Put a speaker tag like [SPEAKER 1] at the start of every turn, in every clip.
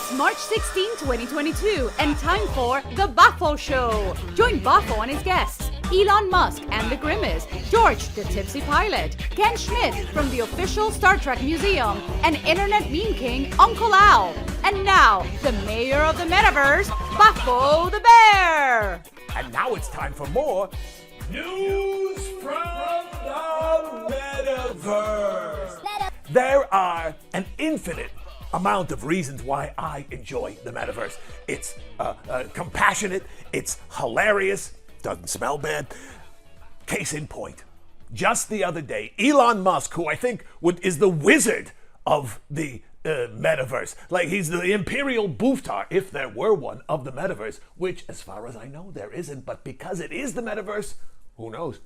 [SPEAKER 1] It's March 16, 2022, and time for The Boffo Show. Join Boffo and his guests, Elon Musk and the Grimace, George the Tipsy Pilot, Ken Schmidt from the official Star Trek Museum, and Internet Meme King Uncle Al. And now, the mayor of the Metaverse, Boffo the Bear.
[SPEAKER 2] And now it's time for more news from the Metaverse. There are an infinite amount of reasons why I enjoy the Metaverse. It's compassionate, it's hilarious, doesn't smell bad. Case in point, just the other day, Elon Musk, who I think is the wizard of the Metaverse, like he's the imperial Booftar, if there were one, of the Metaverse, which as far as I know there isn't, but because it is the Metaverse, who knows?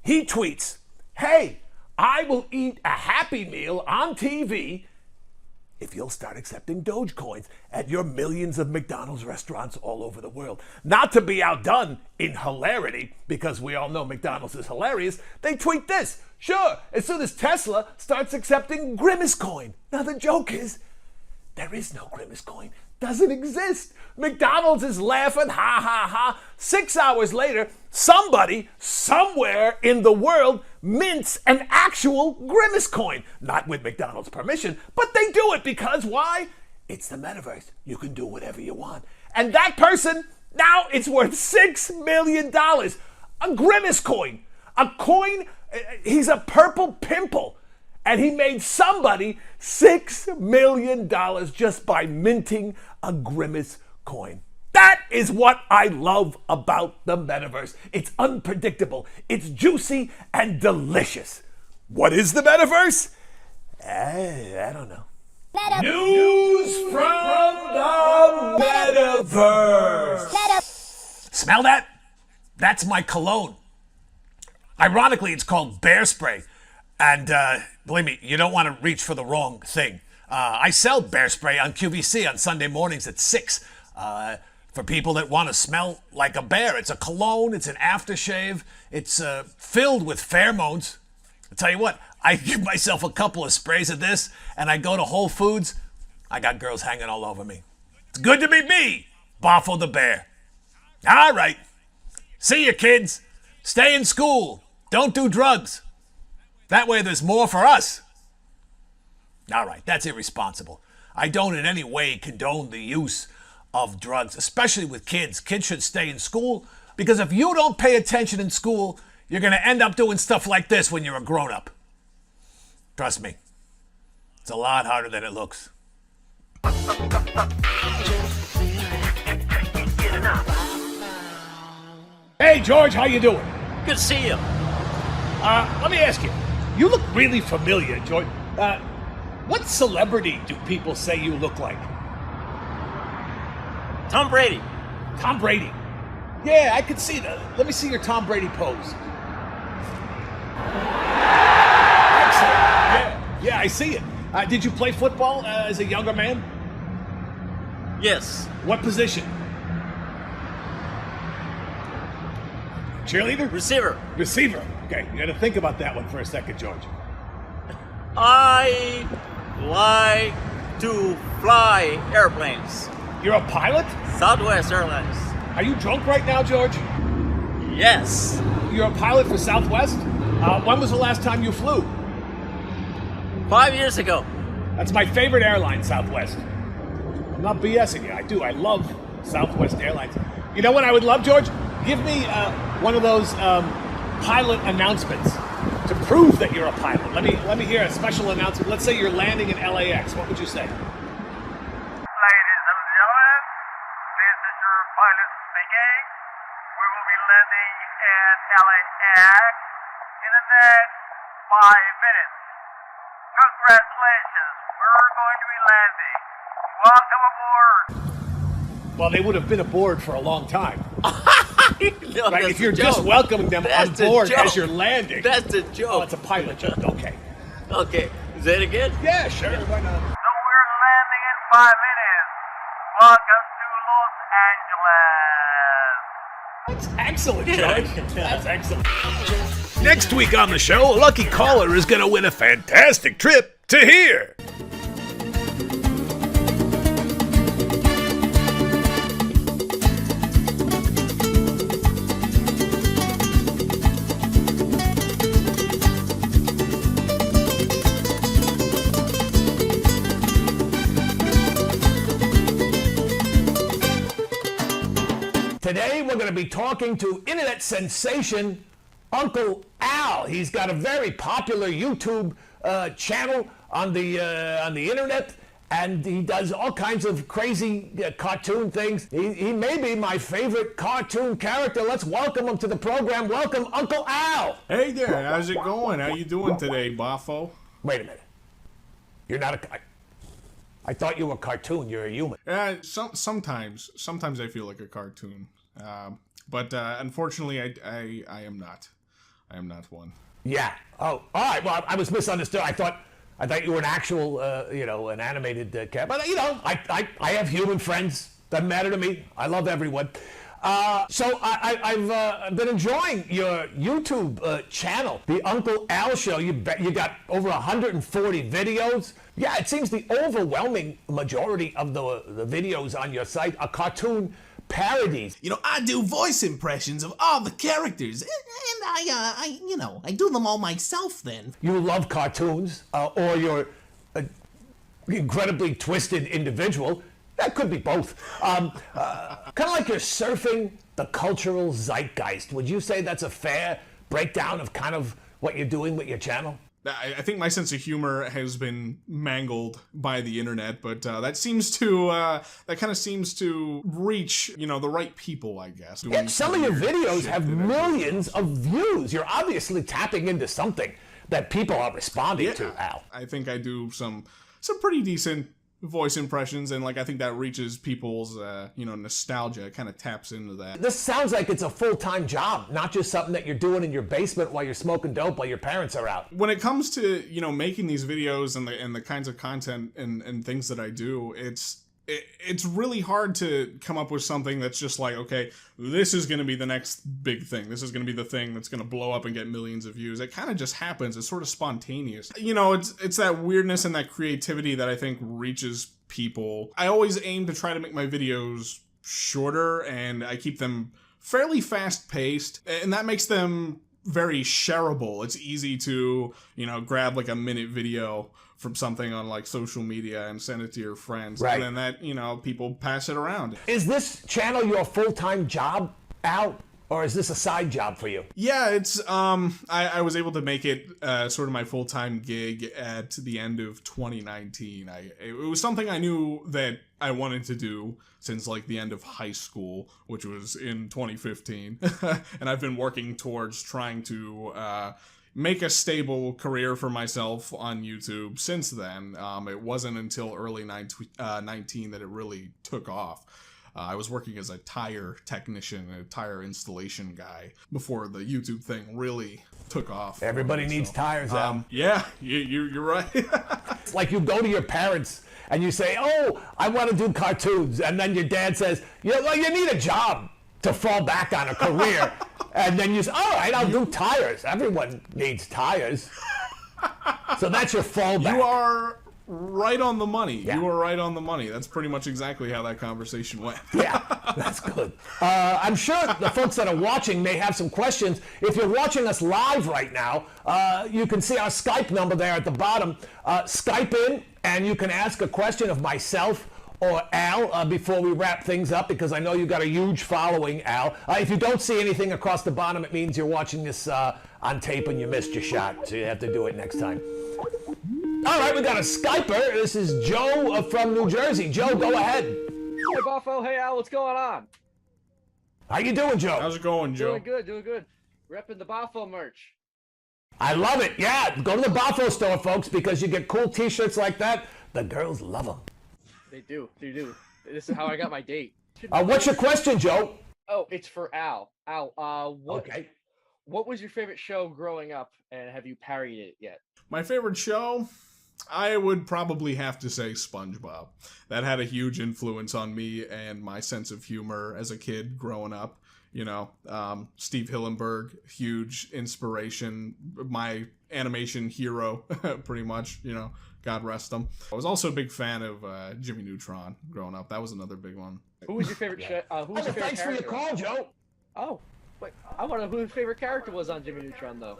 [SPEAKER 2] He tweets, "Hey, I will eat a Happy Meal on TV if you'll start accepting Dogecoins at your millions of McDonald's restaurants all over the world." Not to be outdone in hilarity, because we all know McDonald's is hilarious, they tweet this: "Sure, as soon as Tesla starts accepting Grimace Coin." Now the joke is, there is no Grimace Coin. Doesn't exist. McDonald's is laughing, ha ha ha. 6 hours later, somebody, somewhere in the world, mints an actual Grimace Coin. Not with McDonald's permission, but they do it because why? It's the Metaverse. You can do whatever you want. And that person, now it's worth $6 million. A Grimace Coin. A coin, he's a purple pimple. And he made somebody $6 million just by minting a Grimace Coin. That is what I love about the Metaverse. It's unpredictable, it's juicy and delicious. What is the Metaverse? I don't know. News from the Metaverse. Smell that? That's my cologne. Ironically, it's called bear spray. And believe me, you don't want to reach for the wrong thing. I sell bear spray on QVC on Sunday mornings at 6 for people that want to smell like a bear. It's a cologne, it's an aftershave, it's filled with pheromones. I'll tell you what, I give myself a couple of sprays of this and I go to Whole Foods, I got girls hanging all over me. It's good to be me, Boffo the Bear. All right, see you kids. Stay in school, don't do drugs. That way there's more for us. All right, that's irresponsible. I don't in any way condone the use of drugs, especially with kids. Kids should stay in school because if you don't pay attention in school, you're going to end up doing stuff like this when you're a grown-up. Trust me, it's a lot harder than it looks. Hey, George, how you doing?
[SPEAKER 3] Good to see you.
[SPEAKER 2] Let me ask you. You look really familiar, George. What celebrity do people say you look like?
[SPEAKER 3] Tom Brady.
[SPEAKER 2] Tom Brady. Yeah, I could see that. Let me see your Tom Brady pose. Excellent. Yeah, I see it. Did you play football as a younger man?
[SPEAKER 3] Yes.
[SPEAKER 2] What position? Cheerleader?
[SPEAKER 3] Receiver.
[SPEAKER 2] Receiver. Okay, you got to think about that one for a second, George.
[SPEAKER 3] I like to fly airplanes.
[SPEAKER 2] You're a pilot?
[SPEAKER 3] Southwest Airlines.
[SPEAKER 2] Are you drunk right now, George?
[SPEAKER 3] Yes.
[SPEAKER 2] You're a pilot for Southwest? When was the last time you flew?
[SPEAKER 3] 5 years ago.
[SPEAKER 2] That's my favorite airline, Southwest. I'm not BSing you. I do. I love Southwest Airlines. You know what I would love, George? Give me one of those pilot announcements to prove that you're a pilot. Let me hear a special announcement. Let's say you're landing in LAX. What would you say?
[SPEAKER 4] Ladies and gentlemen, this is your pilot speaking. We will be landing at LAX in the next 5 minutes. Congratulations, we're going to be landing. Welcome aboard.
[SPEAKER 2] Well, they would have been aboard for a long time.
[SPEAKER 3] No,
[SPEAKER 2] right? If you're just welcoming them on board as you're landing.
[SPEAKER 3] That's a joke.
[SPEAKER 2] Oh, it's a pilot joke. Okay.
[SPEAKER 3] Okay. Is that again?
[SPEAKER 2] Yeah, sure. Why not?
[SPEAKER 4] So we're landing in 5 minutes. Welcome to Los Angeles.
[SPEAKER 2] That's excellent, George. That's excellent. Next week on the show, a lucky caller is going to win a fantastic trip to here. Today we're going to be talking to internet sensation Uncle Al. He's got a very popular YouTube channel on the internet, and he does all kinds of crazy cartoon things. He may be my favorite cartoon character. Let's welcome him to the program. Welcome, Uncle Al.
[SPEAKER 5] Hey there, how's it going? How you doing today, Boffo?
[SPEAKER 2] Wait a minute. You're not a... I thought you were a cartoon. You're a human.
[SPEAKER 5] Sometimes I feel like a cartoon, but unfortunately, I am not. I am not one.
[SPEAKER 2] Yeah. Oh, all right. Well, I was misunderstood. I thought you were an actual, an animated cat. But I have human friends. Doesn't matter to me. I love everyone. So I've been enjoying your YouTube channel, the Uncle Al Show. You got over 140 videos. Yeah, it seems the overwhelming majority of the videos on your site are cartoon parodies.
[SPEAKER 6] I do voice impressions of all the characters, and I do them all myself then.
[SPEAKER 2] You love cartoons, or you're an incredibly twisted individual. That could be both. Kind of like you're surfing the cultural zeitgeist. Would you say that's a fair breakdown of kind of what you're doing with your channel?
[SPEAKER 5] I think my sense of humor has been mangled by the internet, but that kind of seems to reach, the right people, I guess.
[SPEAKER 2] Yeah, some of your videos have millions of views. You're obviously tapping into something that people are responding to, Al.
[SPEAKER 5] I think I do some pretty decent voice impressions, and I think that reaches people's nostalgia. It kind of taps into that.
[SPEAKER 2] This sounds like it's a full-time job, not just something that you're doing in your basement while you're smoking dope while your parents are out.
[SPEAKER 5] When it comes to making these videos and the kinds of content and things that I do, it's really hard to come up with something that's just like, okay, this is going to be the next big thing. This is going to be the thing that's going to blow up and get millions of views. It kind of just happens. It's sort of spontaneous. It's that weirdness and that creativity that I think reaches people. I always aim to try to make my videos shorter, and I keep them fairly fast-paced, and that makes them very shareable. It's easy to, grab a minute video from something on social media and send it to your friends.
[SPEAKER 2] Right.
[SPEAKER 5] And then that, people pass it around.
[SPEAKER 2] Is this channel your full-time job, Al? Or is this a side job for you?
[SPEAKER 5] Yeah, it's, I was able to make it sort of my full-time gig at the end of 2019. It was something I knew that I wanted to do since the end of high school, which was in 2015. And I've been working towards trying to make a stable career for myself on YouTube since then. It wasn't until early 19 that it really took off. I was working as a tire technician and a tire installation guy before the YouTube thing really took off.
[SPEAKER 2] Everybody needs tires, Al.
[SPEAKER 5] Yeah, you're right.
[SPEAKER 2] It's like you go to your parents and you say, oh, I want to do cartoons. And then your dad says, you need a job to fall back on a career. And then you say, all right, I'll do tires. Everyone needs tires. So that's your fallback.
[SPEAKER 5] You are right on the money.
[SPEAKER 2] Yeah.
[SPEAKER 5] You are right on the money. That's pretty much exactly how that conversation went.
[SPEAKER 2] Yeah, that's good. I'm sure the folks that are watching may have some questions. If you're watching us live right now, you can see our Skype number there at the bottom. Skype in, and you can ask a question of myself or Al before we wrap things up, because I know you've got a huge following, Al. If you don't see anything across the bottom, it means you're watching this on tape and you missed your shot, so you have to do it next time. All right, we got a Skyper. This is Joe from New Jersey. Joe, go ahead.
[SPEAKER 7] Hey, Boffo. Hey, Al. What's going on?
[SPEAKER 2] How you doing, Joe?
[SPEAKER 5] How's it going, Joe?
[SPEAKER 7] Doing good. Repping the Boffo merch.
[SPEAKER 2] I love it. Yeah, go to the Boffo store, folks, because you get cool T-shirts like that. The girls love them.
[SPEAKER 7] They do. This is how I got my date.
[SPEAKER 2] What's your question, Joe?
[SPEAKER 7] Oh, it's for Al. Al,
[SPEAKER 2] Okay.
[SPEAKER 7] What was your favorite show growing up, and have you parodied it yet?
[SPEAKER 5] My favorite show? I would probably have to say SpongeBob. That had a huge influence on me and my sense of humor as a kid growing up. Steve Hillenburg, huge inspiration, my animation hero, pretty much, God rest him. I was also a big fan of Jimmy Neutron growing up. That was another big one.
[SPEAKER 7] Who was your favorite who was your favorite
[SPEAKER 2] Thanks for your
[SPEAKER 7] character?
[SPEAKER 2] call, Joe.
[SPEAKER 7] Oh, wait, I want to know who your favorite character was on Jimmy Neutron, though.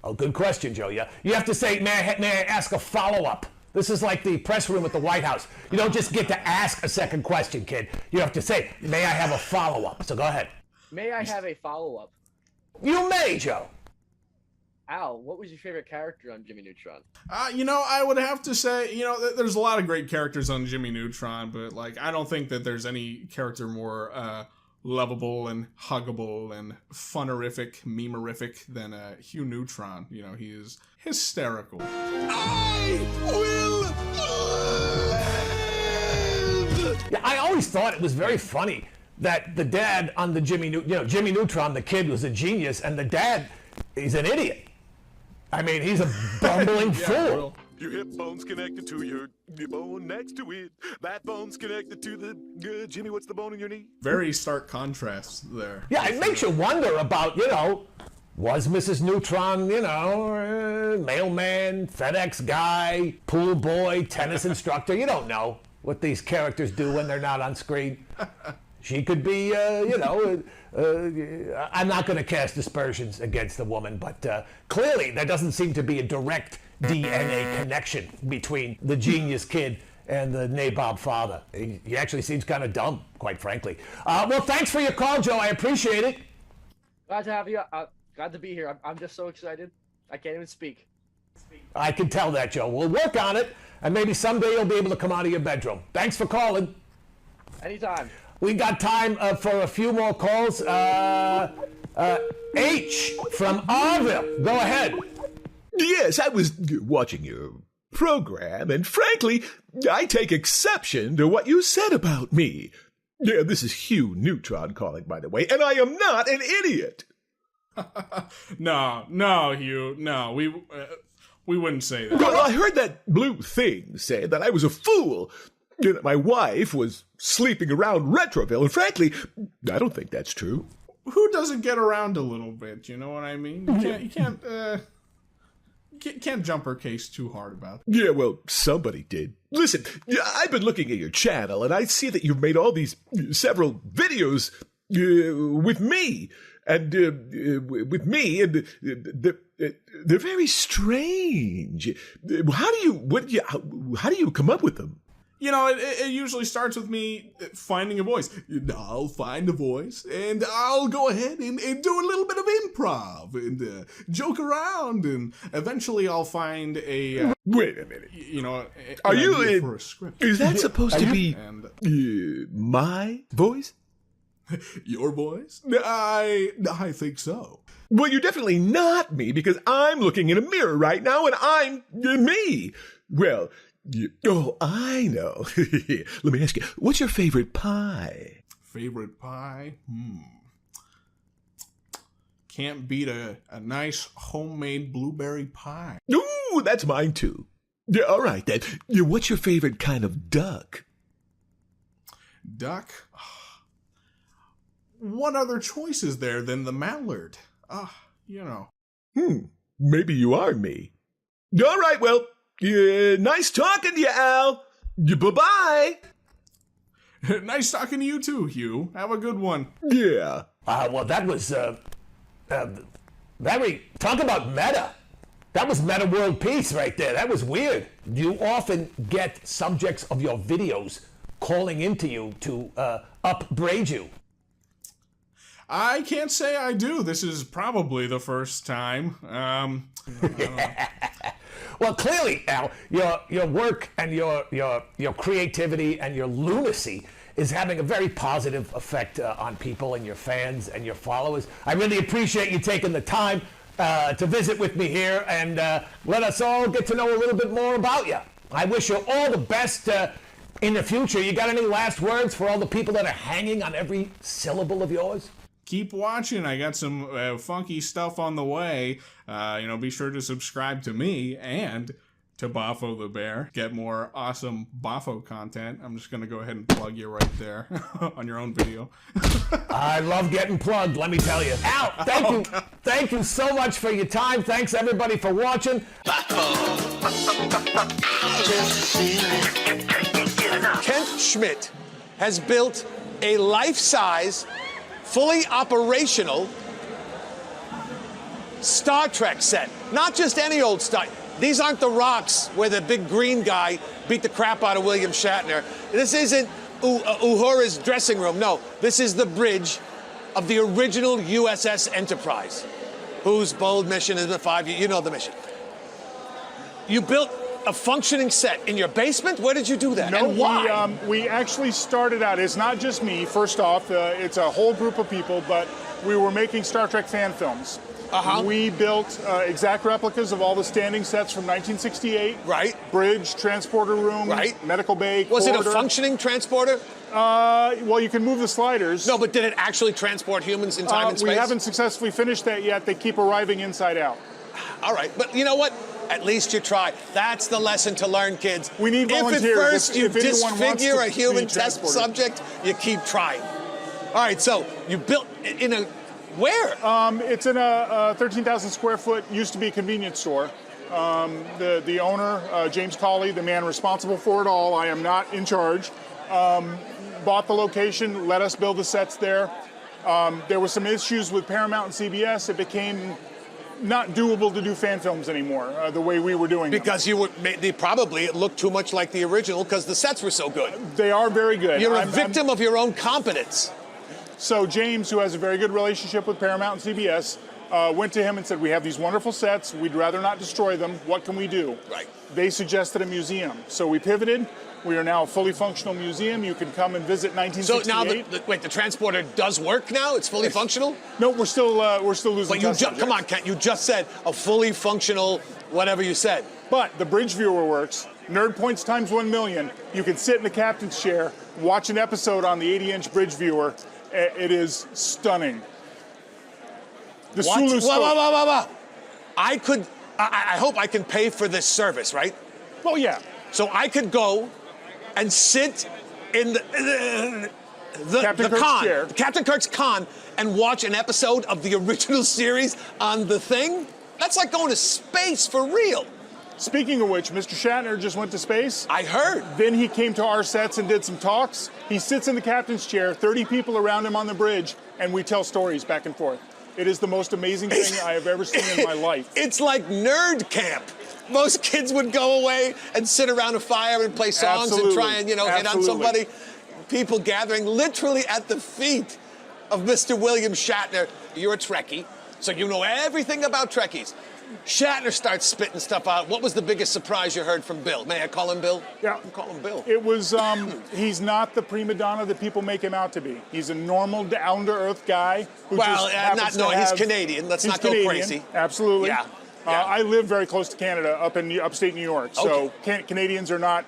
[SPEAKER 2] Oh, good question, Joe. Yeah, you have to say, may I ask a follow-up? This is like the press room at the White House. You don't just get to ask a second question, kid. You have to say, may I have a follow-up? So go ahead.
[SPEAKER 7] May I have a follow-up?
[SPEAKER 2] You may, Joe.
[SPEAKER 7] Al, what was your favorite character on Jimmy Neutron?
[SPEAKER 5] I would have to say, there's a lot of great characters on Jimmy Neutron, but, like, I don't think that there's any character more, lovable and huggable and funerific, memerific than Hugh Neutron. He is hysterical.
[SPEAKER 2] I will live! Yeah, I always thought it was very funny that the dad on the Jimmy Neutron, the kid was a genius, and the dad, he's an idiot. I mean, he's a bumbling fool.
[SPEAKER 5] Well,
[SPEAKER 8] your hip bone's connected to your bone next to it. That bone's connected to the, Jimmy, what's the bone in your knee?
[SPEAKER 5] very stark contrast there.
[SPEAKER 2] Yeah, it makes you wonder about, was Mrs. Neutron, mailman, FedEx guy, pool boy, tennis instructor? You don't know what these characters do when they're not on screen. She could be, I'm not going to cast aspersions against the woman, but clearly there doesn't seem to be a direct DNA connection between the genius kid and the nabob father. He actually seems kind of dumb, quite frankly. Well, thanks for your call, Joe. I appreciate it.
[SPEAKER 7] Glad to have you. Glad to be here. I'm just so excited. I can't even speak.
[SPEAKER 2] I can tell that, Joe. We'll work on it, and maybe someday you'll be able to come out of your bedroom. Thanks for calling.
[SPEAKER 7] Anytime.
[SPEAKER 2] We got time for a few more calls. H from Arville. Go ahead.
[SPEAKER 9] Yes, I was watching your program, and frankly, I take exception to what you said about me. Yeah, this is Hugh Neutron calling, by the way, and I am not an idiot.
[SPEAKER 5] No, Hugh. No, we wouldn't say that.
[SPEAKER 9] Well, I heard that blue thing say that I was a fool. My wife was sleeping around Retroville, and frankly, I don't think that's true.
[SPEAKER 5] Who doesn't get around a little bit? You know what I mean? You can't jump her case too hard about that.
[SPEAKER 9] Yeah, well, somebody did. Listen, I've been looking at your channel, and I see that you've made all these several videos with me, and they're very strange. How do you come up with them?
[SPEAKER 5] It usually starts with me finding a voice. I'll find a voice, and I'll go ahead and do a little bit of improv and joke around, and eventually I'll find a...
[SPEAKER 9] Wait a minute.
[SPEAKER 5] Are you for a script?
[SPEAKER 9] Is that supposed to be my voice?
[SPEAKER 5] Your voice? I think so.
[SPEAKER 9] Well, you're definitely not me, because I'm looking in a mirror right now, and I'm me. Well... Oh, I know. Let me ask you, what's your favorite pie?
[SPEAKER 5] Favorite pie? Can't beat a nice homemade blueberry pie.
[SPEAKER 9] Ooh, that's mine too. Yeah, all right then. What's your favorite kind of duck?
[SPEAKER 5] Duck? What other choice is there than the mallard?
[SPEAKER 9] Maybe you are me. All right, well... Yeah, nice talking to you, Al. Bye-bye.
[SPEAKER 5] Nice talking to you too, Hugh. Have a good one.
[SPEAKER 9] Yeah.
[SPEAKER 2] Well, that was, talk about meta. That was meta world peace right there. That was weird. You often get subjects of your videos calling into you to upbraid you.
[SPEAKER 5] I can't say I do. This is probably the first time. I don't know.
[SPEAKER 2] Well, clearly, Al, your work and your creativity and your lunacy is having a very positive effect on people and your fans and your followers. I really appreciate you taking the time to visit with me here and let us all get to know a little bit more about you. I wish you all the best in the future. You got any last words for all the people that are hanging on every syllable of yours?
[SPEAKER 5] Keep watching. I got some funky stuff on the way. Be sure to subscribe to me and to Boffo the Bear. Get more awesome Boffo content. I'm just going to go ahead and plug you right there on your own video.
[SPEAKER 2] I love getting plugged, let me tell you. Al, thank you. Thank you so much for your time. Thanks, everybody, for watching.
[SPEAKER 10] Kent Schmidt has built a life-size, fully operational Star Trek set. Not just any old Star. These aren't the rocks where the big green guy beat the crap out of William Shatner. This isn't Uhura's dressing room. No, this is the bridge of the original USS Enterprise, whose bold mission has been 5 years. You know the mission. You built a functioning set in your basement? Where did you do that?
[SPEAKER 11] No,
[SPEAKER 10] and why?
[SPEAKER 11] we actually started out, it's not just me, first off, it's a whole group of people, but we were making Star Trek fan films. We built exact replicas of all the standing sets from 1968.
[SPEAKER 10] Right.
[SPEAKER 11] Bridge, transporter room,
[SPEAKER 10] right.
[SPEAKER 11] Medical bay,
[SPEAKER 10] Was
[SPEAKER 11] corridor.
[SPEAKER 10] it a functioning transporter?
[SPEAKER 11] Well, you can move the sliders.
[SPEAKER 10] No, but did it actually transport humans in time and space?
[SPEAKER 11] We haven't successfully finished that yet. They keep arriving inside out.
[SPEAKER 10] All right, but you know what? At least you try. That's the lesson to learn, kids.
[SPEAKER 11] We need volunteers.
[SPEAKER 10] If at first you
[SPEAKER 11] if anyone wants
[SPEAKER 10] disfigure
[SPEAKER 11] to
[SPEAKER 10] a human
[SPEAKER 11] be
[SPEAKER 10] test
[SPEAKER 11] transported.
[SPEAKER 10] subject, you keep trying. All right, so you built in a where?
[SPEAKER 11] It's in a 13,000 square foot, used to be a convenience store. The owner, James Cawley, the man responsible for it all, I am not in charge, bought the location, let us build the sets there. There were some issues with Paramount and CBS. It became not doable to do fan films anymore, the way we were doing
[SPEAKER 10] because
[SPEAKER 11] them.
[SPEAKER 10] it looked too much like the original because the sets were so good.
[SPEAKER 11] They are very good.
[SPEAKER 10] You're a victim of your own competence.
[SPEAKER 11] So James, who has a very good relationship with Paramount and CBS, went to him and said, we have these wonderful sets, we'd rather not destroy them, what can we do?
[SPEAKER 10] Right.
[SPEAKER 11] They suggested a museum. So we pivoted. We are now a fully functional museum. You can come and visit 1968.
[SPEAKER 10] So now, the transporter does work now? It's fully functional?
[SPEAKER 11] No, we're still losing.
[SPEAKER 10] But come on, Kent. You just said a fully functional, whatever you said.
[SPEAKER 11] But the bridge viewer works. Nerd points times 1 million. You can sit in the captain's chair, watch an episode on the 80-inch bridge viewer. It is stunning. The Sulu scope.
[SPEAKER 10] I hope I can pay for this service, right?
[SPEAKER 11] Oh yeah.
[SPEAKER 10] So I could go and sit in Captain Kirk's con and watch an episode of the original series on the thing? That's like going to space for real.
[SPEAKER 11] Speaking of which, Mr. Shatner just went to space.
[SPEAKER 10] I heard.
[SPEAKER 11] Then he came to our sets and did some talks. He sits in the captain's chair, 30 people around him on the bridge, and we tell stories back and forth. It is the most amazing thing I have ever seen in my life.
[SPEAKER 10] It's like nerd camp. Most kids would go away and sit around a fire and play songs and try and, hit on somebody. People gathering literally at the feet of Mr. William Shatner. You're a Trekkie, so you know everything about Trekkies. Shatner starts spitting stuff out. What was the biggest surprise you heard from Bill? May I call him Bill?
[SPEAKER 11] Yeah.
[SPEAKER 10] Call him Bill.
[SPEAKER 11] It was, he's not the prima donna that people make him out to be. He's a normal, down-to-earth guy who
[SPEAKER 10] he's Canadian. Let's not go crazy.
[SPEAKER 11] Absolutely.
[SPEAKER 10] Yeah.
[SPEAKER 11] I live very close to Canada, up in upstate New York, so Canadians are not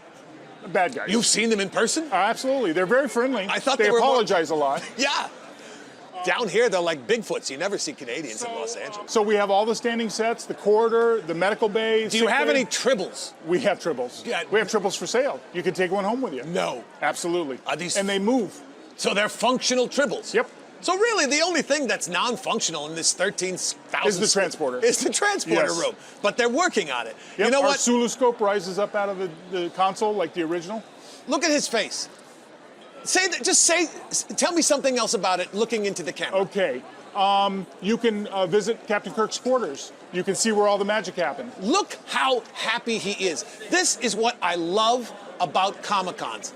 [SPEAKER 11] bad guys.
[SPEAKER 10] You've seen them in person?
[SPEAKER 11] Absolutely. They're very friendly.
[SPEAKER 10] I thought
[SPEAKER 11] they
[SPEAKER 10] were
[SPEAKER 11] apologize a lot.
[SPEAKER 10] Yeah. Down here, they're like Bigfoots. You never see Canadians in Los Angeles.
[SPEAKER 11] So we have all the standing sets, the corridor, the medical bay.
[SPEAKER 10] Do you have any tribbles?
[SPEAKER 11] We have tribbles.
[SPEAKER 10] Yeah.
[SPEAKER 11] We have tribbles for sale. You can take one home with you.
[SPEAKER 10] No.
[SPEAKER 11] Absolutely.
[SPEAKER 10] Are these...
[SPEAKER 11] And they move.
[SPEAKER 10] So they're functional tribbles?
[SPEAKER 11] Yep.
[SPEAKER 10] So really, the only thing that's non-functional in this 13,000...
[SPEAKER 11] Is the transporter.
[SPEAKER 10] Is the transporter room. But they're working on it.
[SPEAKER 11] Yep.
[SPEAKER 10] You know
[SPEAKER 11] Our
[SPEAKER 10] what?
[SPEAKER 11] Sulu scope rises up out of the console like the original.
[SPEAKER 10] Look at his face. Tell me something else about it looking into the camera.
[SPEAKER 11] Okay. You can visit Captain Kirk's quarters. You can see where all the magic happened.
[SPEAKER 10] Look how happy he is. This is what I love about Comic-Cons.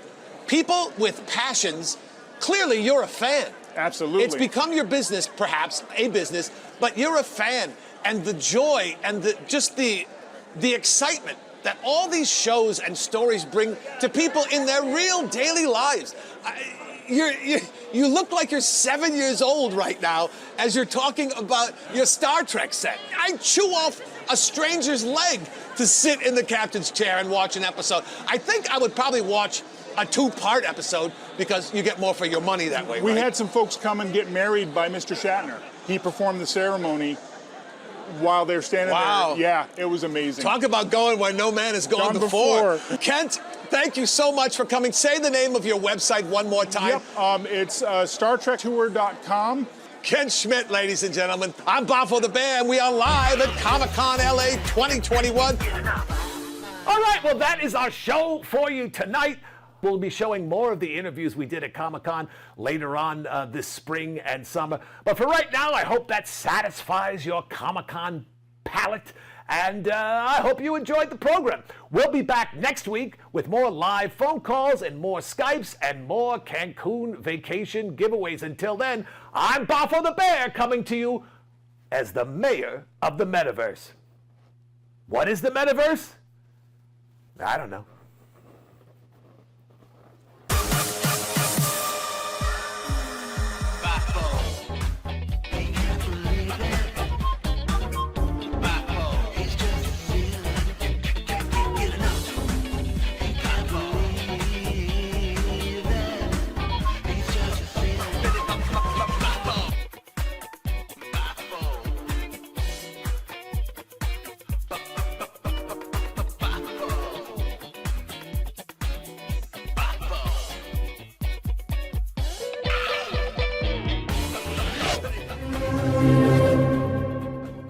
[SPEAKER 10] People with passions, clearly you're a fan.
[SPEAKER 11] Absolutely.
[SPEAKER 10] It's become your business, perhaps, a business, but you're a fan. And the joy and the excitement that all these shows and stories bring to people in their real daily lives. You look like you're 7 years old right now as you're talking about your Star Trek set. I chew off a stranger's leg to sit in the captain's chair and watch an episode. I think I would probably watch a 2-part episode because you get more for your money that way,
[SPEAKER 11] We
[SPEAKER 10] right?
[SPEAKER 11] had some folks come and get married by Mr. Shatner. He performed the ceremony while they're standing there. Yeah, it was amazing.
[SPEAKER 10] Talk about going where no man has gone before. Kent, thank you so much for coming. Say the name of your website one more time.
[SPEAKER 11] Yep, it's StarTrekTour.com.
[SPEAKER 10] Ken Schmidt, ladies and gentlemen. I'm Boffo the Bear, and we are live at Comic-Con LA 2021.
[SPEAKER 2] All right, well, that is our show for you tonight. We'll be showing more of the interviews we did at Comic-Con later on this spring and summer. But for right now, I hope that satisfies your Comic-Con palate. And I hope you enjoyed the program. We'll be back next week with more live phone calls and more Skypes and more Cancun vacation giveaways. Until then, I'm Boffo the Bear coming to you as the mayor of the Metaverse. What is the Metaverse? I don't know.